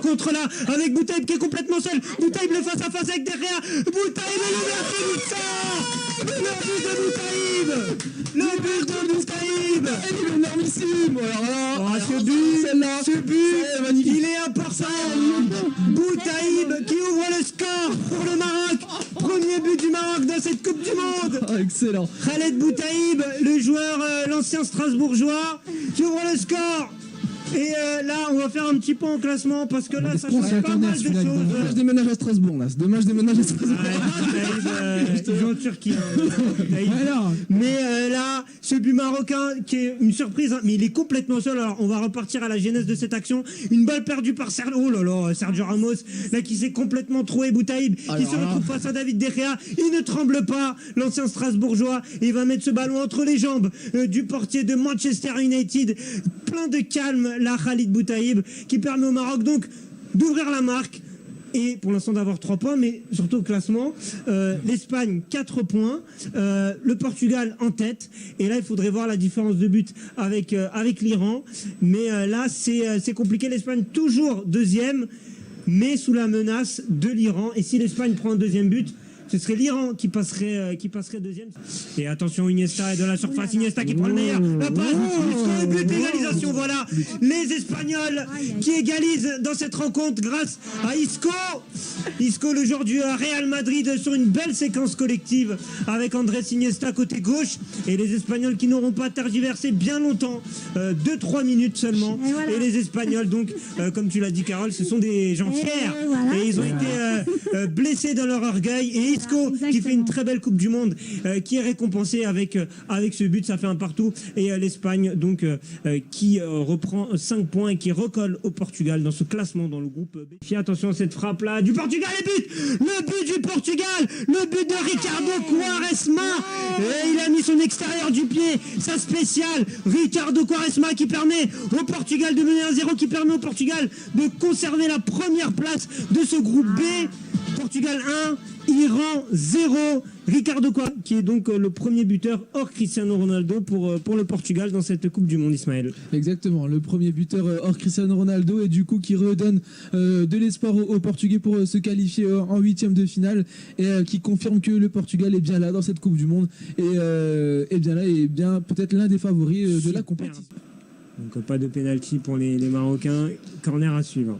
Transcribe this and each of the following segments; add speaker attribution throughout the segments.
Speaker 1: contre là, avec Boutaïb qui est complètement seul. Boutaïb le face à face avec derrière. Boutaïb et l'ouverture du sort. Le but de Boutaïb. Le but de Boutaïb.
Speaker 2: Il est énormissime. Alors là,
Speaker 1: ce but, il est important. Boutaïb qui ouvre le score pour le Maroc. Premier but du Maroc dans cette Coupe du Monde.
Speaker 2: Excellent.
Speaker 1: Khaled Boutaïb, le joueur, l'ancien Strasbourgeois, qui ouvre le score. Et là, on va faire un petit point au classement parce que là, ça change pas mal de choses.
Speaker 2: Dommage déménage à Strasbourg, là. C'est dommage déménage à Strasbourg.
Speaker 1: Ils jouent en Turquie. Mais là, ce but marocain qui est une surprise, hein, mais il est complètement seul. Alors, on va repartir à la genèse de cette action. Une balle perdue par Sergio Ramos, là qui s'est complètement troué. Boutaïb, qui se retrouve face à David De Gea. Il ne tremble pas, l'ancien Strasbourgeois. Il va mettre ce ballon entre les jambes du portier de Manchester United. Plein de calme, là, Khalid Boutaïb, qui permet au Maroc donc d'ouvrir la marque et pour l'instant d'avoir 3 points, mais surtout au classement. L'Espagne 4 points, le Portugal en tête, et là il faudrait voir la différence de but avec l'Iran, mais là c'est compliqué. L'Espagne toujours deuxième, mais sous la menace de l'Iran, et si l'Espagne prend un deuxième but, ce serait l'Iran qui passerait deuxième. Et attention, Iniesta est de la surface. Iniesta qui prend le meilleur. La passe, le but d'égalisation. Voilà, les Espagnols qui égalisent dans cette rencontre grâce à Isco. Isco, le joueur du Real Madrid, sur une belle séquence collective avec Andrés Iniesta côté gauche. Et les Espagnols qui n'auront pas tergiversé bien longtemps, 2-3 minutes seulement. Et les Espagnols, donc, comme tu l'as dit, Carole, ce sont des gens fiers. Et ils ont été blessés dans leur orgueil. Et Isco qui fait une très belle Coupe du Monde, qui est récompensé avec ce but, ça fait un partout. Et l'Espagne donc qui reprend 5 points et qui recolle au Portugal dans ce classement dans le groupe B. Attention à cette frappe là du Portugal, le but du Portugal, le but de Ricardo Quaresma, et il a mis son extérieur du pied, sa spéciale, Ricardo Quaresma qui permet au Portugal de mener 1-0, qui permet au Portugal de conserver la première place de ce groupe B. Portugal 1, Iran 0. Ricardo Quaresma qui est donc le premier buteur hors Cristiano Ronaldo pour le Portugal dans cette Coupe du Monde, Ismaël.
Speaker 2: Exactement, le premier buteur hors Cristiano Ronaldo, et du coup qui redonne de l'espoir aux Portugais pour se qualifier en 8e de finale, et qui confirme que le Portugal est bien là dans cette Coupe du Monde, et bien là, et bien peut-être l'un des favoris de la compétition.
Speaker 1: Donc pas de pénalty pour les Marocains, corner à suivre.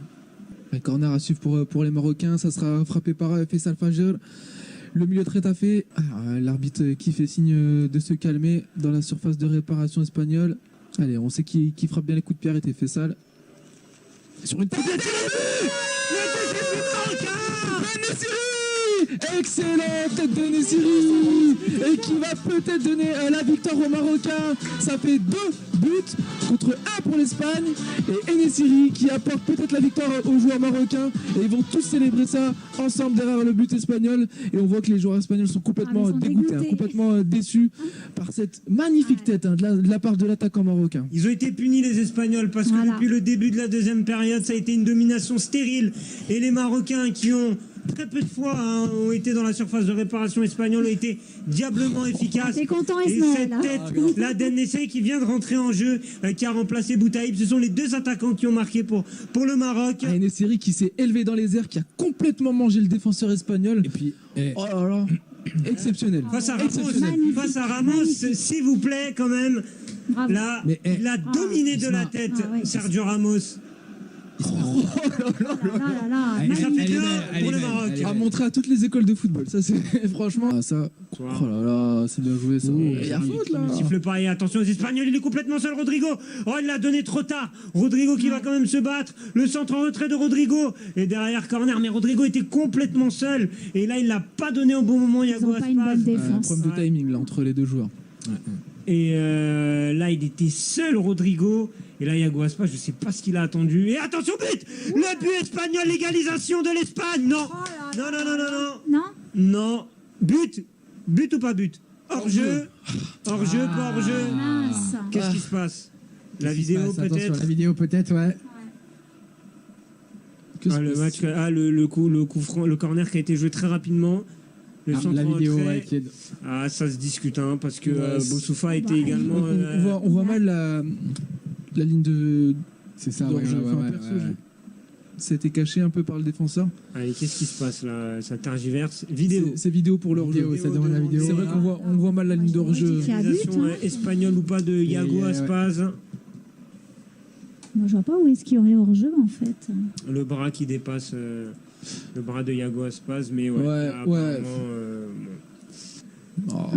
Speaker 2: Un corner à suivre pour les Marocains, ça sera frappé par Faisal Fajr. Le milieu de Retafe, l'arbitre qui fait signe de se calmer dans la surface de réparation espagnole. Allez, on sait qui frappe bien les coups de pierre, était Faisal. Sur une tête. Excellente tête de Nessiri, et qui va peut-être donner la victoire aux Marocains. Ça fait 2 buts contre 1 pour l'Espagne, et Nessiri qui apporte peut-être la victoire aux joueurs marocains, et ils vont tous célébrer ça ensemble derrière le but espagnol. Et on voit que les joueurs espagnols sont complètement dégoûtés, complètement déçus par cette magnifique tête de la part de l'attaquant marocain.
Speaker 1: Ils ont été punis, les Espagnols, parce que depuis le début de la deuxième période, ça a été une domination stérile, et les Marocains qui ont très peu de fois ont été dans la surface de réparation espagnole, ont été diablement efficaces.
Speaker 3: T'es content,
Speaker 1: et
Speaker 3: Ismaël,
Speaker 1: cette tête, la Nessiri qui vient de rentrer en jeu, qui a remplacé Boutaïb, ce sont les 2 attaquants qui ont marqué pour le Maroc.
Speaker 2: Nessiri qui s'est élevé dans les airs, qui a complètement mangé le défenseur espagnol. Et puis, oh là là, exceptionnel.
Speaker 1: Face à Ramos, s'il vous plaît, quand même. Bravo. Là, il a dominé de la tête, Sergio Ramos.
Speaker 3: Mais
Speaker 1: ça fait 2 pour le Maroc.
Speaker 2: À montrer à toutes les écoles de football. Ça, c'est franchement. Ça. Oh là là, c'est bien joué ça. Il y a faute là.
Speaker 1: Siffle pas, et attention aux Espagnols, il est complètement seul, Rodrigo. Oh, il l'a donné trop tard. Rodrigo qui va quand même se battre. Le centre en retrait de Rodrigo. Et derrière, corner. Mais Rodrigo était complètement seul. Et là, il l'a pas donné au bon moment. Yago Aspas.
Speaker 2: Problème de timing là entre les 2 joueurs.
Speaker 1: Et là, il était seul, Rodrigo. Et là, Yago Aspas, je ne sais pas ce qu'il a attendu. Et attention, but! Le but espagnol, l'égalisation de l'Espagne. Non. Non. But ou pas but? Hors-jeu. Hors-jeu, pas hors-jeu. Qu'est-ce qui se passe? La vidéo, peut-être?
Speaker 4: La vidéo, peut-être, ouais.
Speaker 1: Le match, le coup franc, le corner qui a été joué très rapidement.
Speaker 4: La vidéo, ouais,
Speaker 1: ça se discute, hein, parce que Boussoufa était également.
Speaker 2: On voit mal la ligne de.
Speaker 4: C'est ça,
Speaker 2: C'était caché un peu par le défenseur.
Speaker 1: Allez, qu'est-ce qui se passe là? Ça tergiverse. Vidéo.
Speaker 2: C'est vidéo pour le hors-jeu.
Speaker 4: Ça demande la vidéo.
Speaker 2: C'est vrai qu'on voit mal la ligne de hors-jeu.
Speaker 3: C'est à but,
Speaker 1: Organisation,
Speaker 3: hein.
Speaker 1: espagnole ou pas de Iago Aspas.
Speaker 3: Moi, je vois pas où est-ce qu'il y aurait hors-jeu, en fait.
Speaker 1: Le bras qui dépasse le bras de Iago Aspas, mais ouais.
Speaker 2: Ouais,
Speaker 1: là,
Speaker 2: ouais.
Speaker 1: apparemment, bon.
Speaker 2: Oh.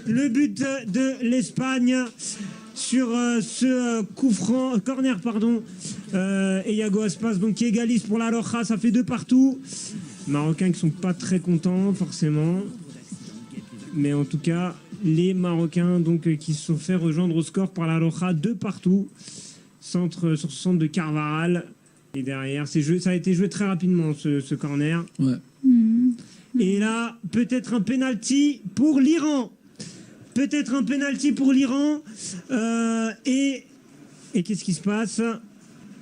Speaker 1: Le but de l'Espagne sur ce coup franc, corner pardon, et Iago Aspas donc qui égalise pour la Roja, ça fait 2 partout. Marocains qui sont pas très contents forcément, mais en tout cas les Marocains donc qui se sont fait rejoindre au score par la Roja, 2 partout. Centre sur ce centre de Carvajal et derrière ça a été joué très rapidement ce corner.
Speaker 2: Ouais.
Speaker 1: Et là, peut-être un penalty pour l'Iran. Peut-être un penalty pour l'Iran. Et qu'est-ce qui se passe?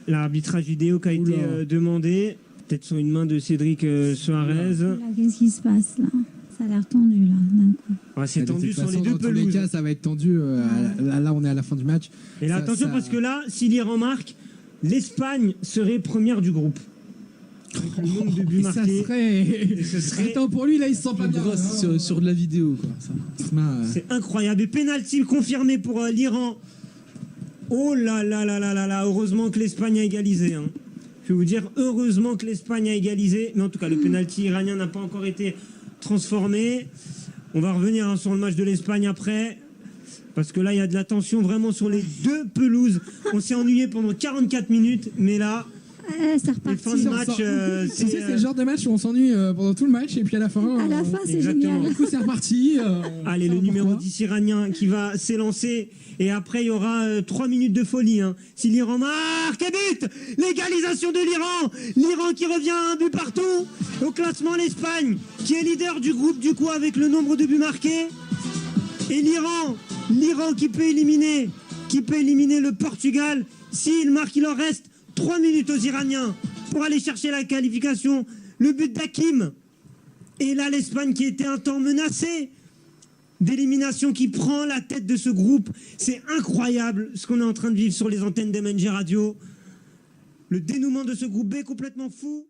Speaker 1: L'arbitrage vidéo qui a été demandé. Peut-être sur une main de Cédric Soares.
Speaker 3: Là, qu'est-ce qui se passe, là? Ça a l'air tendu, là, d'un coup.
Speaker 1: Ouais, c'est
Speaker 4: De toute
Speaker 1: tendu sur
Speaker 4: façon,
Speaker 1: les deux
Speaker 4: dans tous les
Speaker 1: pelouses.
Speaker 4: cas, ça va être tendu. Là, on est à la fin du match.
Speaker 1: Et là,
Speaker 4: Ça-
Speaker 1: attention,
Speaker 4: ça-
Speaker 1: parce que là, si l'Iran marque, l'Espagne serait première du groupe. Avec le nombre de buts
Speaker 4: Ça
Speaker 1: marqués.
Speaker 4: serait...
Speaker 1: Et ce serait...
Speaker 4: Attends, pour lui, là, il se sent pas bien.
Speaker 2: Grosse sur de la vidéo, quoi. Ça.
Speaker 1: C'est incroyable. Et penalty confirmé pour l'Iran. Oh là là là là là là. Heureusement que l'Espagne a égalisé. Hein. Je vais vous dire, heureusement que l'Espagne a égalisé. Mais en tout cas, le penalty iranien n'a pas encore été transformé. On va revenir sur le match de l'Espagne après. Parce que là, il y a de la tension vraiment sur les deux pelouses. On s'est ennuyé pendant 44 minutes. Mais là,
Speaker 3: C'est
Speaker 1: les
Speaker 3: reparti.
Speaker 1: fins de match,
Speaker 4: Tu sais, c'est le genre de match où on s'ennuie pendant tout le match et puis à la fin.
Speaker 3: À la fin, c'est
Speaker 1: exactement.
Speaker 3: génial.
Speaker 4: Du coup, c'est reparti.
Speaker 1: Allez, le numéro 10 iranien qui va s'élancer. Et après, il y aura 3 minutes de folie. Hein. Si l'Iran marque, et but! L'égalisation de l'Iran! L'Iran qui revient à un but partout. Au classement, l'Espagne, qui est leader du groupe, du coup, avec le nombre de buts marqués. Et l'Iran qui peut éliminer le Portugal. S'il marque, il en reste 3 minutes aux Iraniens pour aller chercher la qualification. Le but d'Hakim. Et là, l'Espagne qui était un temps menacée d'élimination, qui prend la tête de ce groupe. C'est incroyable ce qu'on est en train de vivre sur les antennes d'MNG Radio. Le dénouement de ce groupe B est complètement fou.